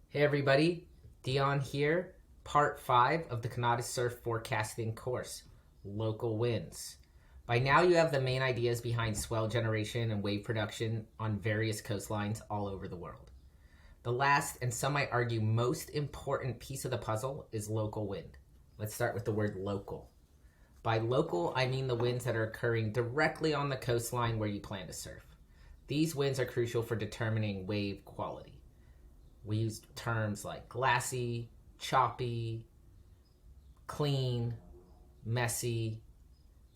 Hey everybody, Dion here, part 5 of the Conatus Surf Forecasting course, Local Winds. By now you have the main ideas behind swell generation and wave production on various coastlines all over the world. The last, and some might argue most important piece of the puzzle is local wind. Let's start with the word local. By local, I mean the winds that are occurring directly on the coastline where you plan to surf. These winds are crucial for determining wave quality. We use terms like glassy, choppy, clean, messy,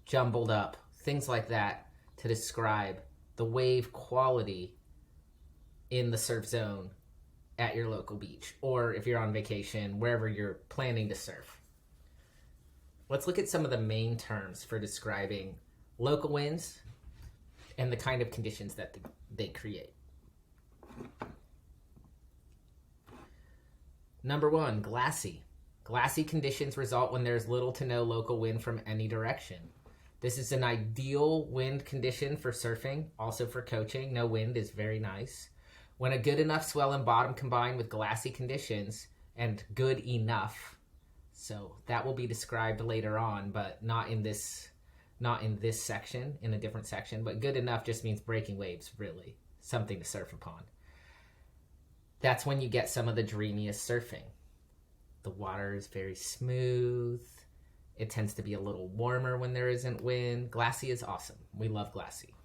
jumbled up, things like that to describe the wave quality in the surf zone at your local beach, or if you're on vacation, wherever you're planning to surf. Let's look at some of the main terms for describing local winds and the kind of conditions that they create. Number 1, glassy. Glassy conditions result when there's little to no local wind from any direction. This is an ideal wind condition for surfing, also for coaching. No wind is very nice. When a good enough swell and bottom combine with glassy conditions, and good enough, so that will be described later on, but not in this section, in a different section, but good enough just means breaking waves, really, something to surf upon. That's when you get some of the dreamiest surfing. The water is very smooth. It tends to be a little warmer when there isn't wind. Glassy is awesome. We love glassy.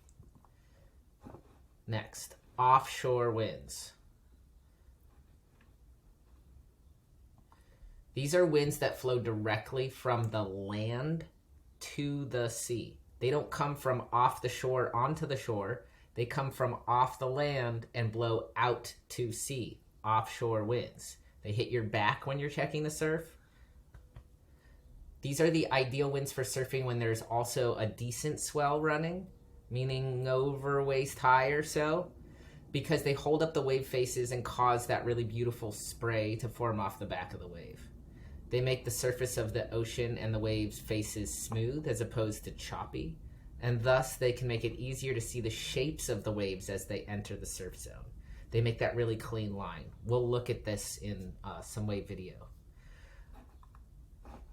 Next, offshore winds. These are winds that flow directly from the land to the sea. They don't come from off the shore onto the shore. They come from off the land and blow out to sea, offshore winds. They hit your back when you're checking the surf. These are the ideal winds for surfing when there's also a decent swell running, meaning over waist high or so, because they hold up the wave faces and cause that really beautiful spray to form off the back of the wave. They make the surface of the ocean and the waves faces smooth as opposed to choppy, and thus they can make it easier to see the shapes of the waves as they enter the surf zone. They make that really clean line. We'll look at this in some wave video.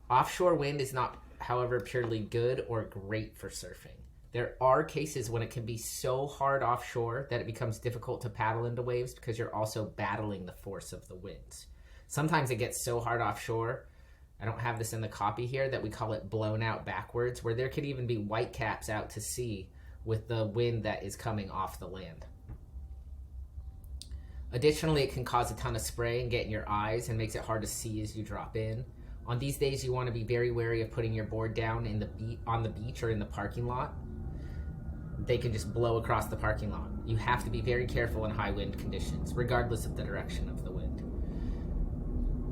Offshore wind is not, however, purely good or great for surfing. There are cases when it can be so hard offshore that it becomes difficult to paddle into waves because you're also battling the force of the winds. Sometimes it gets so hard offshore, I don't have this in the copy here, that we call it blown out backwards, where there could even be white caps out to sea with the wind that is coming off the land. Additionally, it can cause a ton of spray and get in your eyes and makes it hard to see as you drop in. On these days, you want to be very wary of putting your board down on the beach or in the parking lot. They can just blow across the parking lot. You have to be very careful in high wind conditions, regardless of the direction of the wind.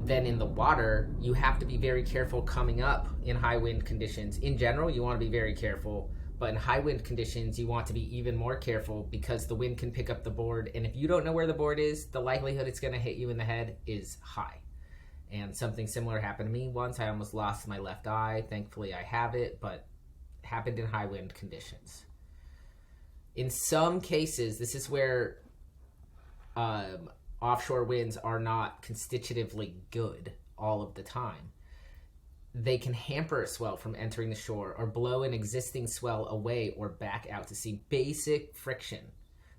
Then in the water, you have to be very careful coming up in high wind conditions. In general, you want to be very careful, but in high wind conditions, you want to be even more careful because the wind can pick up the board, and if you don't know where the board is, the likelihood it's going to hit you in the head is high. And something similar happened to me once. I almost lost my left eye. Thankfully, I have it, but it happened in high wind conditions. In some cases, this is where offshore winds are not constitutively good all of the time. They can hamper a swell from entering the shore or blow an existing swell away or back out to sea. Basic friction.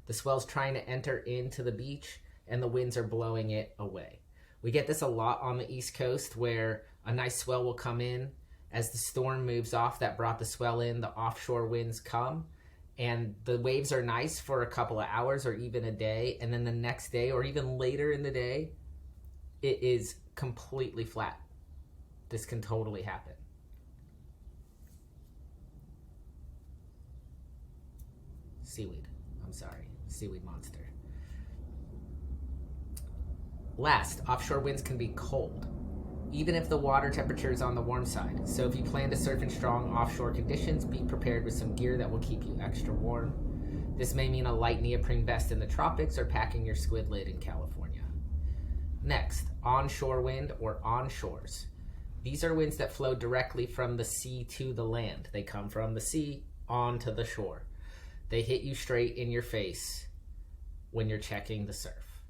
The swell's trying to enter into the beach and the winds are blowing it away. We get this a lot on the East Coast where a nice swell will come in. As the storm moves off that brought the swell in, the offshore winds come. And the waves are nice for a couple of hours or even a day. And then the next day or even later in the day, it is completely flat. This can totally happen. Seaweed monster. Last, offshore winds can be cold, even if the water temperature is on the warm side. So if you plan to surf in strong offshore conditions, be prepared with some gear that will keep you extra warm. This may mean a light neoprene vest in the tropics or packing your squid lid in California. Next, onshore wind or onshores. These are winds that flow directly from the sea to the land. They come from the sea onto the shore. They hit you straight in your face when you're checking the surf.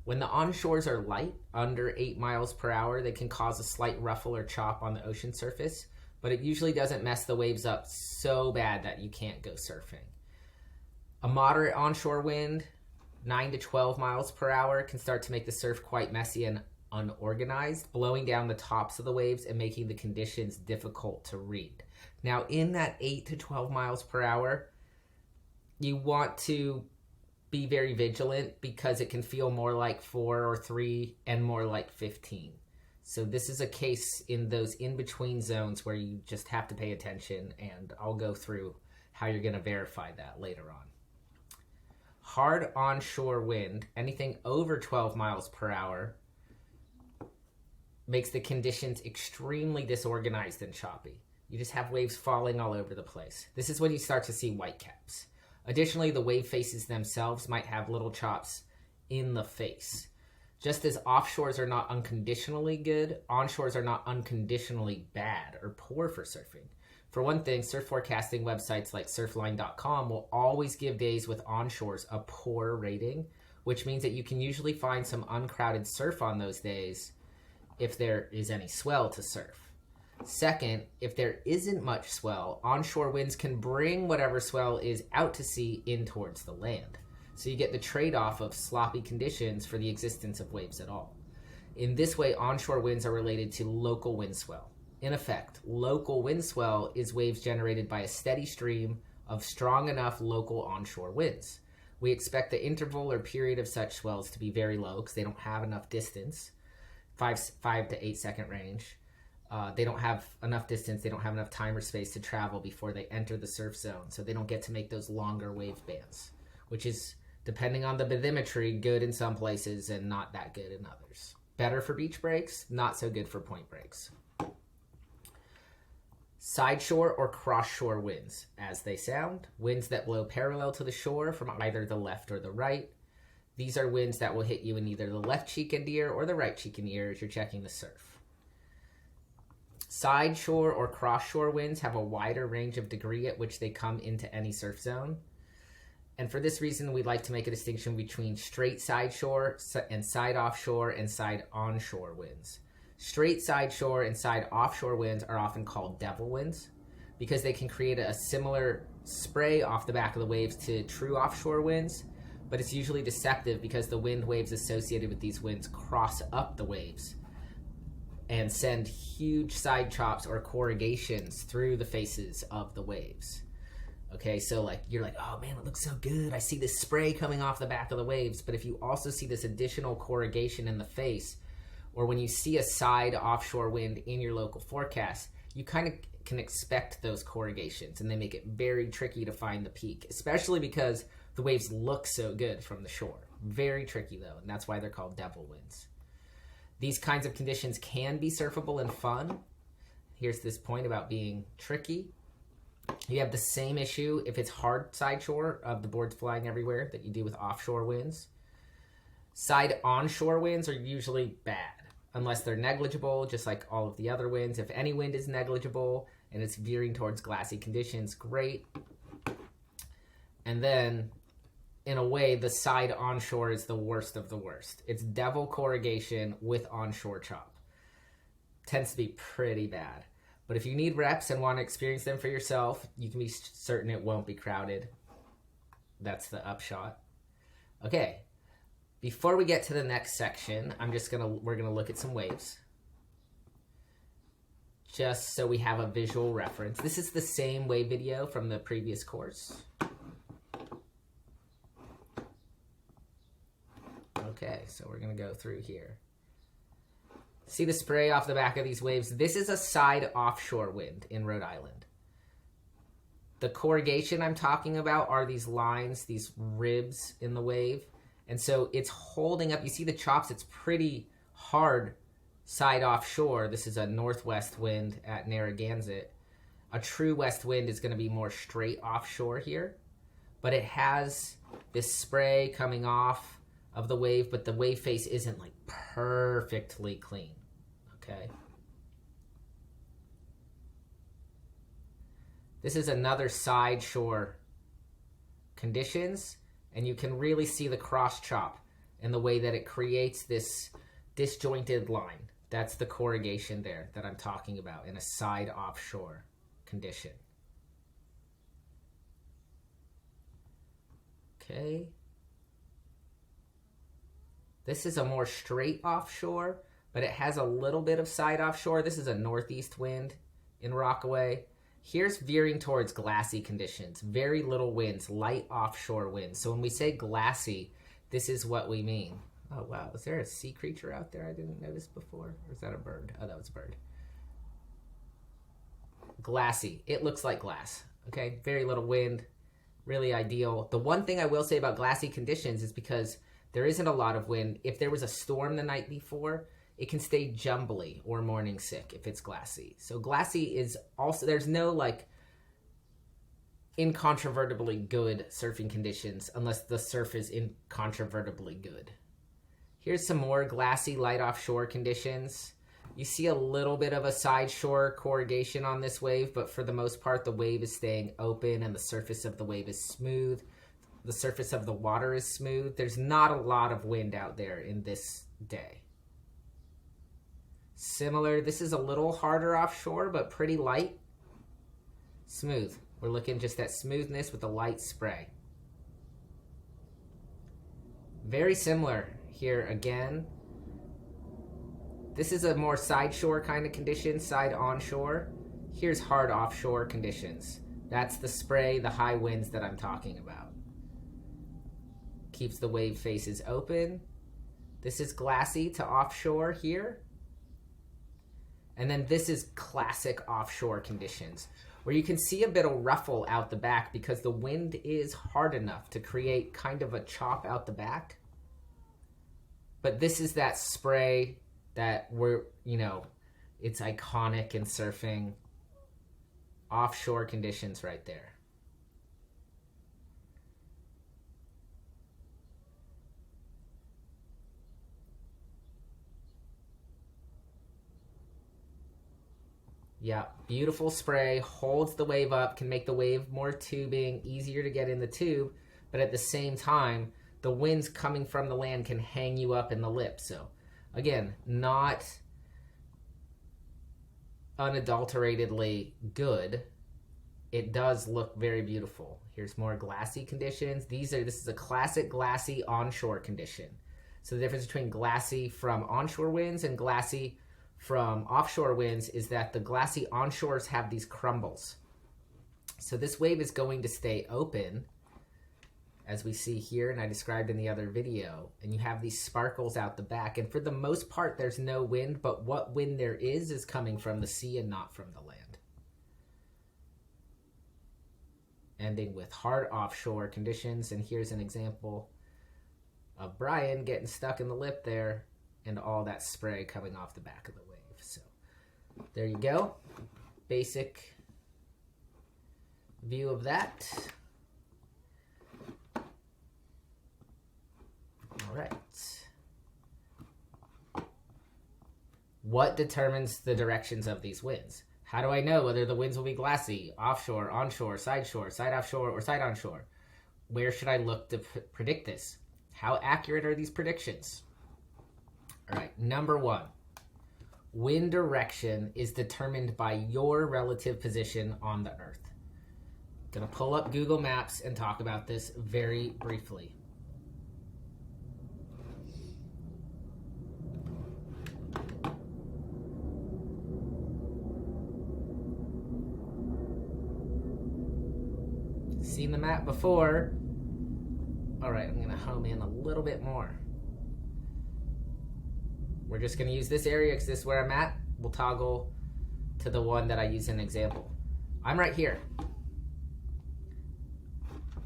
When the onshores are light, under 8 miles per hour, they can cause a slight ruffle or chop on the ocean surface, but it usually doesn't mess the waves up so bad that you can't go surfing. A moderate onshore wind, 9 to 12 miles per hour, can start to make the surf quite messy and unorganized, blowing down the tops of the waves and making the conditions difficult to read. Now, in that 8 to 12 miles per hour, you want to be very vigilant because it can feel more like 4 or 3 and more like 15. So this is a case in those in-between zones where you just have to pay attention, and I'll go through how you're going to verify that later on. Hard onshore wind, anything over 12 miles per hour, makes the conditions extremely disorganized and choppy. You just have waves falling all over the place. This is when you start to see whitecaps. Additionally, the wave faces themselves might have little chops in the face. Just as offshores are not unconditionally good, onshores are not unconditionally bad or poor for surfing. For one thing, surf forecasting websites like surfline.com will always give days with onshores a poor rating, which means that you can usually find some uncrowded surf on those days if there is any swell to surf. Second, if there isn't much swell, onshore winds can bring whatever swell is out to sea in towards the land. So you get the trade-off of sloppy conditions for the existence of waves at all. In this way, onshore winds are related to local wind swell. In effect, local wind swell is waves generated by a steady stream of strong enough local onshore winds. We expect the interval or period of such swells to be very low because they don't have enough distance, 5 to 8 second range. They don't have enough distance, they don't have enough time or space to travel before they enter the surf zone, so they don't get to make those longer wave bands, which is, depending on the bathymetry, good in some places and not that good in others. Better for beach breaks, not so good for point breaks. Sideshore or cross-shore winds, as they sound, winds that blow parallel to the shore from either the left or the right. These are winds that will hit you in either the left cheek and ear or the right cheek and ear as you're checking the surf. Sideshore or cross-shore winds have a wider range of degree at which they come into any surf zone. And for this reason, we like to make a distinction between straight sideshore and side offshore and side onshore winds. Straight sideshore and side offshore winds are often called devil winds because they can create a similar spray off the back of the waves to true offshore winds, but it's usually deceptive because the wind waves associated with these winds cross up the waves and send huge side chops or corrugations through the faces of the waves. Okay, so like you're like, oh man, it looks so good. I see this spray coming off the back of the waves, but if you also see this additional corrugation in the face, or when you see a side offshore wind in your local forecast, you kind of can expect those corrugations, and they make it very tricky to find the peak, especially because the waves look so good from the shore. Very tricky though, and that's why they're called devil winds. These kinds of conditions can be surfable and fun. Here's this point about being tricky. You have the same issue if it's hard sideshore of the boards flying everywhere that you do with offshore winds. Side onshore winds are usually bad, unless they're negligible, just like all of the other winds. If any wind is negligible and it's veering towards glassy conditions, great. And then, in a way, the side onshore is the worst of the worst. It's devil corrugation with onshore chop. Tends to be pretty bad. But if you need reps and want to experience them for yourself, you can be certain it won't be crowded. That's the upshot. Okay. Before we get to the next section, we're gonna look at some waves, just so we have a visual reference. This is the same wave video from the previous course. Okay, so we're gonna go through here. See the spray off the back of these waves? This is a side offshore wind in Rhode Island. The corrugation I'm talking about are these lines, these ribs in the wave. And so it's holding up. You see the chops, it's pretty hard side offshore. This is a northwest wind at Narragansett. A true west wind is going to be more straight offshore here. But it has this spray coming off of the wave, but the wave face isn't like perfectly clean. Okay. This is another side shore conditions. And you can really see the cross chop and the way that it creates this disjointed line. That's the corrugation there that I'm talking about in a side offshore condition. Okay. This is a more straight offshore, but it has a little bit of side offshore. This is a northeast wind in Rockaway. Here's veering towards glassy conditions. Very little winds, light offshore winds. So when we say glassy, this is what we mean. Oh, wow. Is there a sea creature out there I didn't notice before? Or is that a bird? Oh, that was a bird. Glassy. It looks like glass. Okay? Very little wind. Really ideal. The one thing I will say about glassy conditions is because there isn't a lot of wind. If there was a storm the night before, it can stay jumbly or morning sick if it's glassy. So glassy is also, there's no like incontrovertibly good surfing conditions unless the surf is incontrovertibly good. Here's some more glassy light offshore conditions. You see a little bit of a side shore corrugation on this wave, but for the most part, the wave is staying open and the surface of the wave is smooth. The surface of the water is smooth. There's not a lot of wind out there in this day. Similar, this is a little harder offshore, but pretty light. Smooth. We're looking just at smoothness with a light spray. Very similar here again. This is a more side shore kind of condition, side onshore. Here's hard offshore conditions. That's the spray, the high winds that I'm talking about. Keeps the wave faces open. This is glassy to offshore here. And then this is classic offshore conditions, where you can see a bit of ruffle out the back because the wind is hard enough to create kind of a chop out the back. But this is that spray that it's iconic in surfing. Offshore conditions right there. Yeah, beautiful spray, holds the wave up, can make the wave more tubing, easier to get in the tube, but at the same time, the winds coming from the land can hang you up in the lip. So, again, not unadulteratedly good. It does look very beautiful. Here's more glassy conditions. This is a classic glassy onshore condition. So the difference between glassy from onshore winds and glassy from offshore winds is that the glassy onshores have these crumbles. So this wave is going to stay open, as we see here, and I described in the other video, and you have these sparkles out the back, and for the most part there's no wind, but what wind there is coming from the sea and not from the land. Ending with hard offshore conditions, and here's an example of Brian getting stuck in the lip there and all that spray coming off the back of the wave. So there you go. Basic view of that. All right. What determines the directions of these winds? How do I know whether the winds will be glassy, offshore, onshore, side offshore, or side onshore? Where should I look to predict this? How accurate are these predictions? All right, number one, wind direction is determined by your relative position on the earth. I'm going to pull up Google Maps and talk about this very briefly. Seen the map before. All right, I'm going to home in a little bit more. We're just going to use this area because this is where I'm at. We'll toggle to the one that I use as an example. I'm right here.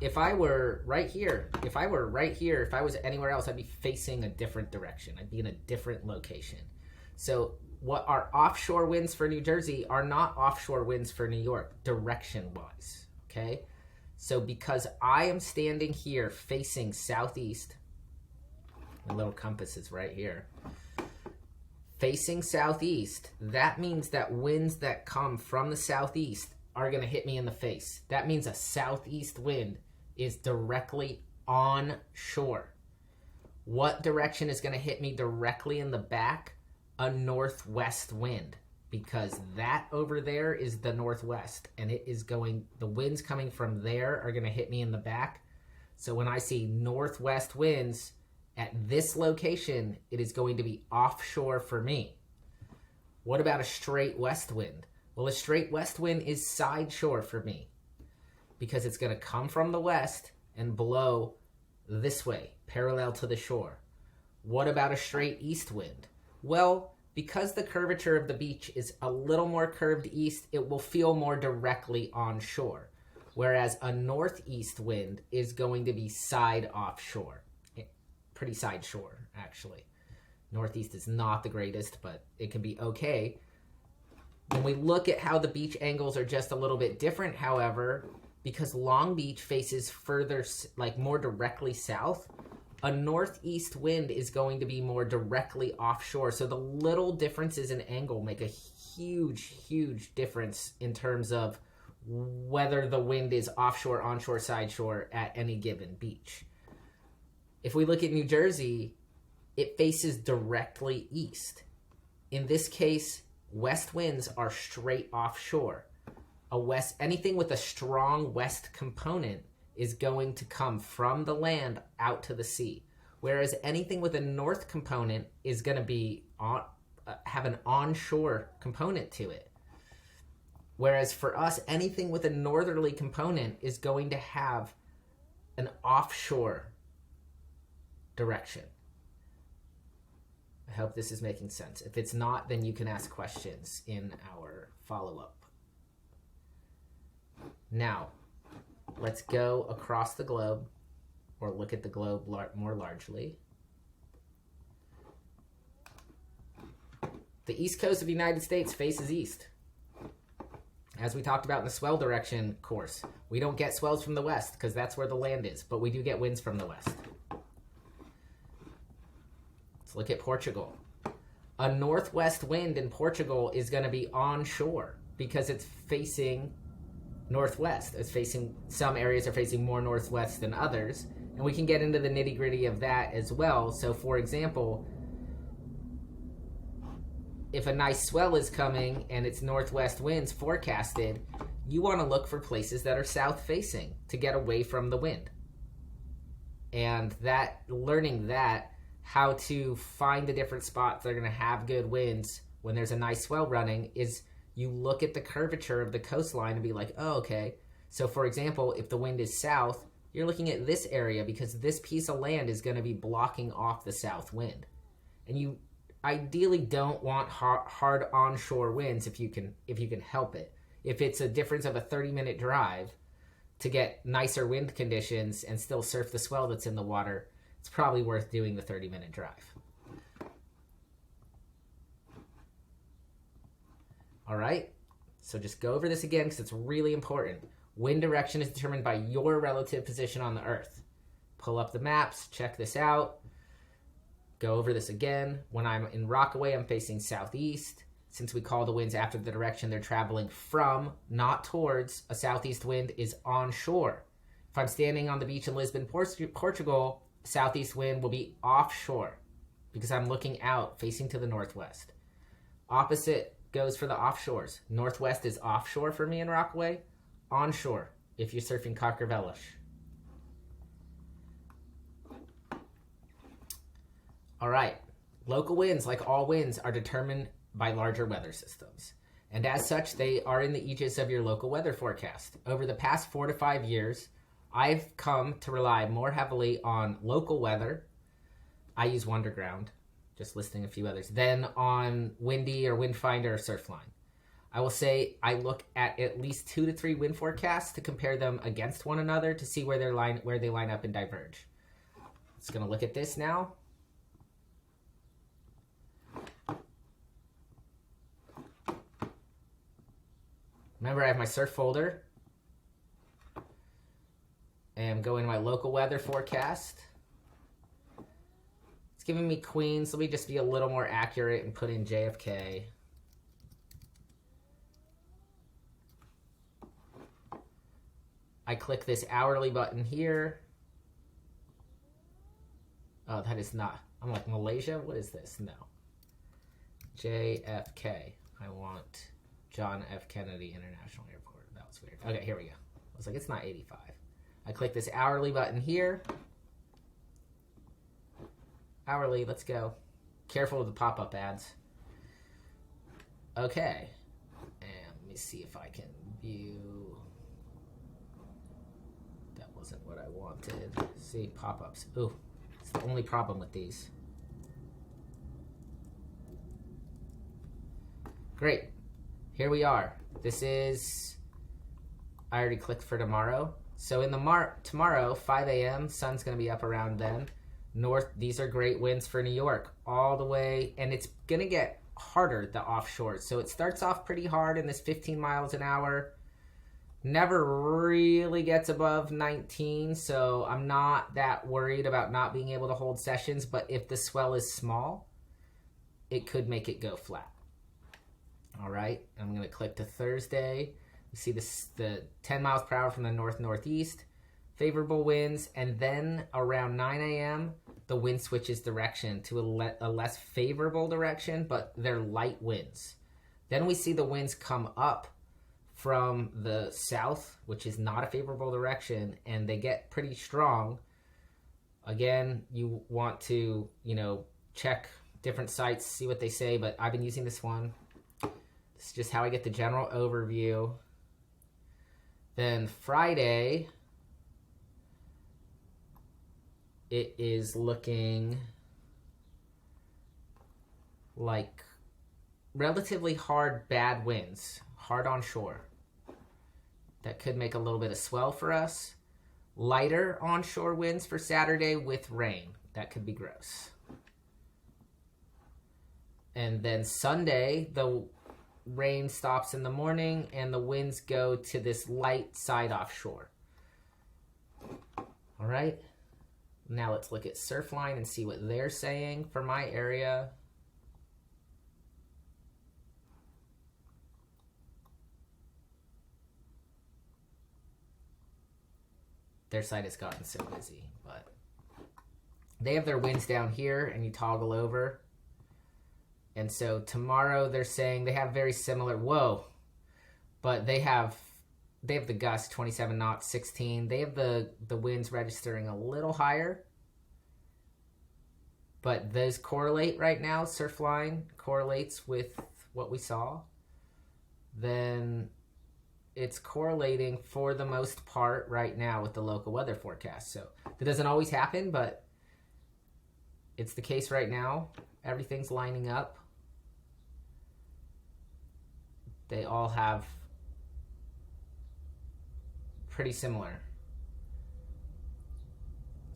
If I were right here, if I was anywhere else, I'd be facing a different direction. I'd be in a different location. So what are offshore winds for New Jersey are not offshore winds for New York, direction-wise, okay? So because I am standing here facing southeast, the little compass is right here, facing southeast, that means that winds that come from the southeast are going to hit me in the face. That means a southeast wind is directly on shore. What direction is going to hit me directly in the back? A northwest wind, because that over there is the northwest, and the winds coming from there are going to hit me in the back. So when I see northwest winds at this location, it is going to be offshore for me. What about a straight west wind? Well, a straight west wind is side shore for me, because it's going to come from the west and blow this way, parallel to the shore. What about a straight east wind? Well, because the curvature of the beach is a little more curved east, it will feel more directly onshore. Whereas a northeast wind is going to be side offshore. Pretty side shore, actually. Northeast is not the greatest, but it can be okay. When we look at how the beach angles are just a little bit different, however, because Long Beach faces further, more directly south, a northeast wind is going to be more directly offshore. So the little differences in angle make a huge, huge difference in terms of whether the wind is offshore, onshore, side shore at any given beach. If we look at New Jersey, it faces directly east. In this case, west winds are straight offshore. Anything with a strong west component is going to come from the land out to the sea, whereas anything with a north component is going to be have an onshore component to it. Whereas for us, anything with a northerly component is going to have an offshore direction. I hope this is making sense. If it's not, then you can ask questions in our follow-up. Now, let's go across the globe, or look at the globe more largely. The east coast of the United States faces east. As we talked about in the swell direction course, we don't get swells from the west because that's where the land is, but we do get winds from the west. Let's look at Portugal. A northwest wind in Portugal is going to be onshore because it's facing northwest. Some areas are facing more northwest than others, and we can get into the nitty-gritty of that as well. So for example, if a nice swell is coming and it's northwest winds forecasted, you want to look for places that are south facing to get away from the wind. And learning how to find the different spots that are going to have good winds when there's a nice swell running is you look at the curvature of the coastline and be like, oh, okay. So for example, if the wind is south, you're looking at this area because this piece of land is going to be blocking off the south wind. And you ideally don't want hard onshore winds if you can help it. If it's a difference of a 30-minute drive to get nicer wind conditions and still surf the swell that's in the water, it's probably worth doing the 30-minute drive. All right, so just go over this again because it's really important. Wind direction is determined by your relative position on the Earth. Pull up the maps, check this out. Go over this again. When I'm in Rockaway, I'm facing southeast. Since we call the winds after the direction they're traveling from, not towards, a southeast wind is onshore. If I'm standing on the beach in Lisbon, Portugal, southeast wind will be offshore because I'm looking out, facing to the northwest. Opposite goes for the offshores. Northwest is offshore for me in Rockaway. Onshore if you're surfing Carcavelos. All right, local winds, like all winds, are determined by larger weather systems. And as such, they are in the aegis of your local weather forecast. Over the past 4 to 5 years, I've come to rely more heavily on local weather. I use Wonderground, just listing a few others, than on Windy or Windfinder or Surfline. I will say I look at least 2 to 3 wind forecasts to compare them against one another to see where they line up and diverge. Just going to look at this now. Remember, I have my surf folder. And go into my local weather forecast. It's giving me Queens. Let me just be a little more accurate and put in JFK. I click this hourly button here. Oh, that is not. I'm like, Malaysia? What is this? No. JFK. I want John F. Kennedy International Airport. That was weird. Okay, here we go. I was like, it's not 85. I click this hourly button here. Hourly, let's go. Careful with the pop-up ads. Okay. And let me see if I can view. That wasn't what I wanted. See, pop-ups. Ooh, it's the only problem with these. Great. Here we are. This is, I already clicked for tomorrow. So in the tomorrow, 5 a.m., sun's going to be up around then. North, these are great winds for New York all the way, and it's going to get harder, the offshore. So it starts off pretty hard in this 15 miles an hour. Never really gets above 19, so I'm not that worried about not being able to hold sessions, but if the swell is small, it could make it go flat. All right, I'm going to click to Thursday. You see this, the 10 miles per hour from the north-northeast, favorable winds, and then around 9 a.m., the wind switches direction to a less favorable direction, but they're light winds. Then we see the winds come up from the south, which is not a favorable direction, and they get pretty strong. Again, you want to, check different sites, see what they say, but I've been using this one. This is just how I get the general overview. Then Friday, it is looking like relatively hard, bad winds, hard onshore. That could make a little bit of swell for us. Lighter onshore winds for Saturday with rain. That could be gross. And then Sunday, the rain stops in the morning and the winds go to this light side offshore. All right. Now let's look at Surfline and see what they're saying for my area. Their site has gotten so busy, but they have their winds down here and you toggle over. And so tomorrow they're saying they have very similar, but they have the gusts, 27 knots, 16. They have the winds registering a little higher. But those correlate right now. Surfline correlates with what we saw. Then it's correlating for the most part right now with the local weather forecast. So that doesn't always happen, but it's the case right now. Everything's lining up. They all have pretty similar.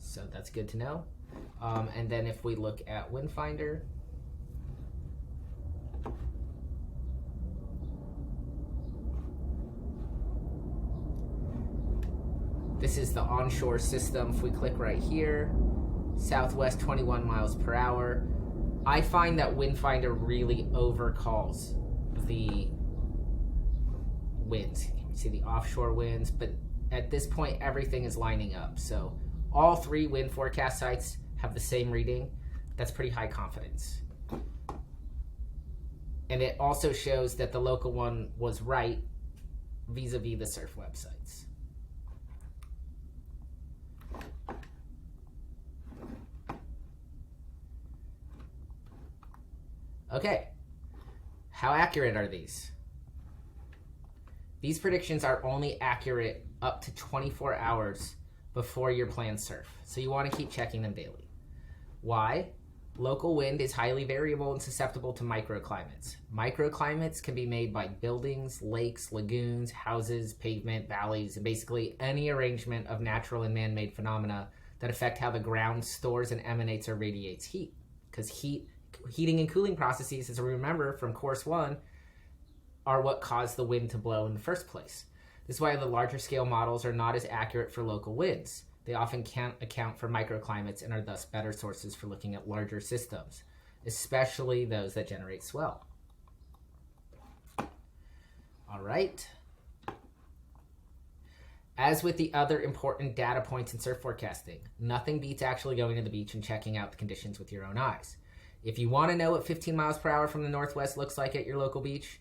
So that's good to know. And then if we look at Windfinder, this is the onshore system. If we click right here, southwest 21 miles per hour. I find that Windfinder really overcalls the winds. You see the offshore winds, but at this point, everything is lining up. So all three wind forecast sites have the same reading. That's pretty high confidence. And it also shows that the local one was right vis-a-vis the surf websites. Okay, how accurate are these? These predictions are only accurate up to 24 hours before your planned surf, so you want to keep checking them daily. Why? Local wind is highly variable and susceptible to microclimates. Microclimates can be made by buildings, lakes, lagoons, houses, pavement, valleys, and basically any arrangement of natural and man-made phenomena that affect how the ground stores and emanates or radiates heat. Because heating and cooling processes, as we remember from course 1, are what caused the wind to blow in the first place. This is why the larger scale models are not as accurate for local winds. They often can't account for microclimates and are thus better sources for looking at larger systems, especially those that generate swell. All right. As with the other important data points in surf forecasting, nothing beats actually going to the beach and checking out the conditions with your own eyes. If you want to know what 15 miles per hour from the northwest looks like at your local beach,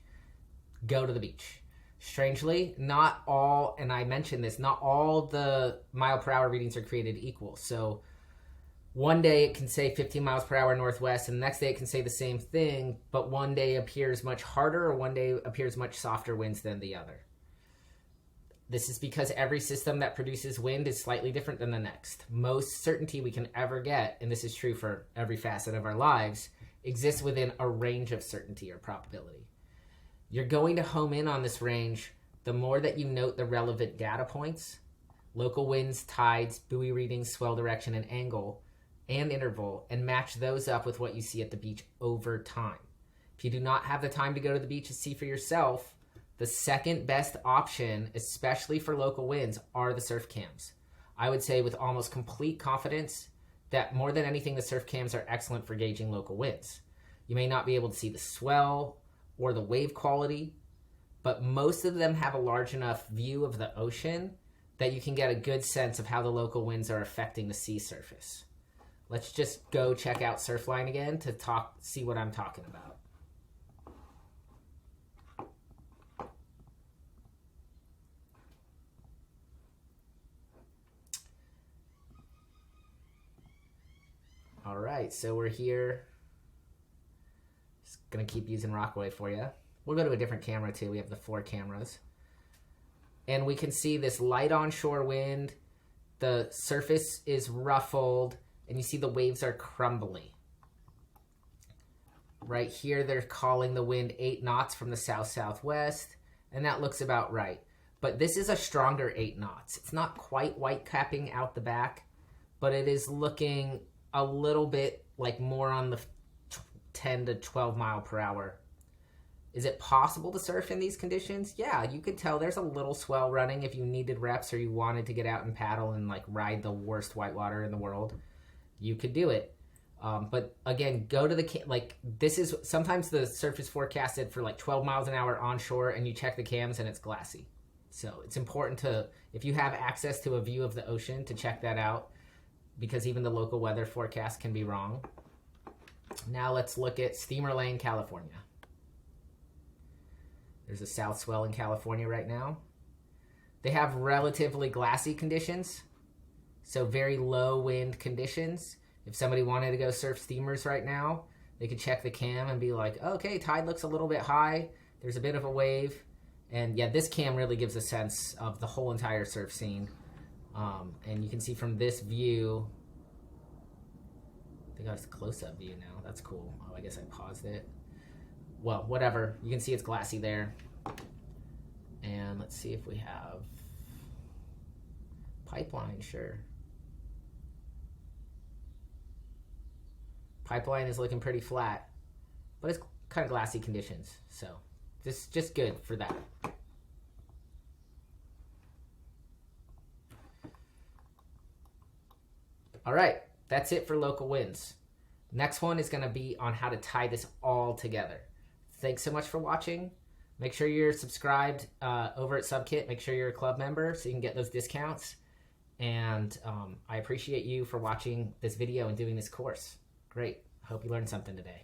go to the beach. Strangely, not all, and I mentioned this, not all the mile per hour readings are created equal. So one day it can say 15 miles per hour northwest, and the next day it can say the same thing, but one day appears much harder or one day appears much softer winds than the other. This is because every system that produces wind is slightly different than the next. Most certainty we can ever get, and this is true for every facet of our lives, exists within a range of certainty or probability. You're going to home in on this range the more that you note the relevant data points, local winds, tides, buoy readings, swell direction, and angle, and interval, and match those up with what you see at the beach over time. If you do not have the time to go to the beach to see for yourself, the second best option, especially for local winds, are the surf cams. I would say with almost complete confidence that more than anything, the surf cams are excellent for gauging local winds. You may not be able to see the swell or the wave quality, but most of them have a large enough view of the ocean that you can get a good sense of how the local winds are affecting the sea surface. Let's just go check out Surfline again to see what I'm talking about. All right, so we're here. Just gonna keep using Rockaway for you. We'll go to a different camera too. We have the 4 cameras. And we can see this light onshore wind. The surface is ruffled, and you see the waves are crumbly. Right here, they're calling the wind 8 knots from the south-southwest, and that looks about right. But this is a stronger 8 knots. It's not quite white capping out the back, but it is looking a little bit like more on the 10 to 12 mile per hour. Is it possible to surf in these conditions? Yeah, you could tell there's a little swell running if you needed reps or you wanted to get out and paddle and like ride the worst whitewater in the world. You could do it. But again, go to this is sometimes the surf is forecasted for like 12 miles an hour onshore and you check the cams and it's glassy. So it's important to, if you have access to a view of the ocean, to check that out, because even the local weather forecast can be wrong. Now let's look at Steamer Lane, California. There's a south swell in California right now. They have relatively glassy conditions, so very low wind conditions. If somebody wanted to go surf steamers right now, they could check the cam and be like, okay, tide looks a little bit high. There's a bit of a wave. And yeah, this cam really gives a sense of the whole entire surf scene. And you can see from this view, they got a close-up view now. That's cool. Oh, I guess I paused it. Well, whatever. You can see it's glassy there. And let's see if we have Pipeline, sure. Pipeline is looking pretty flat, but it's kind of glassy conditions. So just good for that. All right, that's it for local winds. Next one is going to be on how to tie this all together. Thanks so much for watching. Make sure you're subscribed over at Subkit. Make sure you're a club member so you can get those discounts. And I appreciate you for watching this video and doing this course. Great. Hope you learned something today.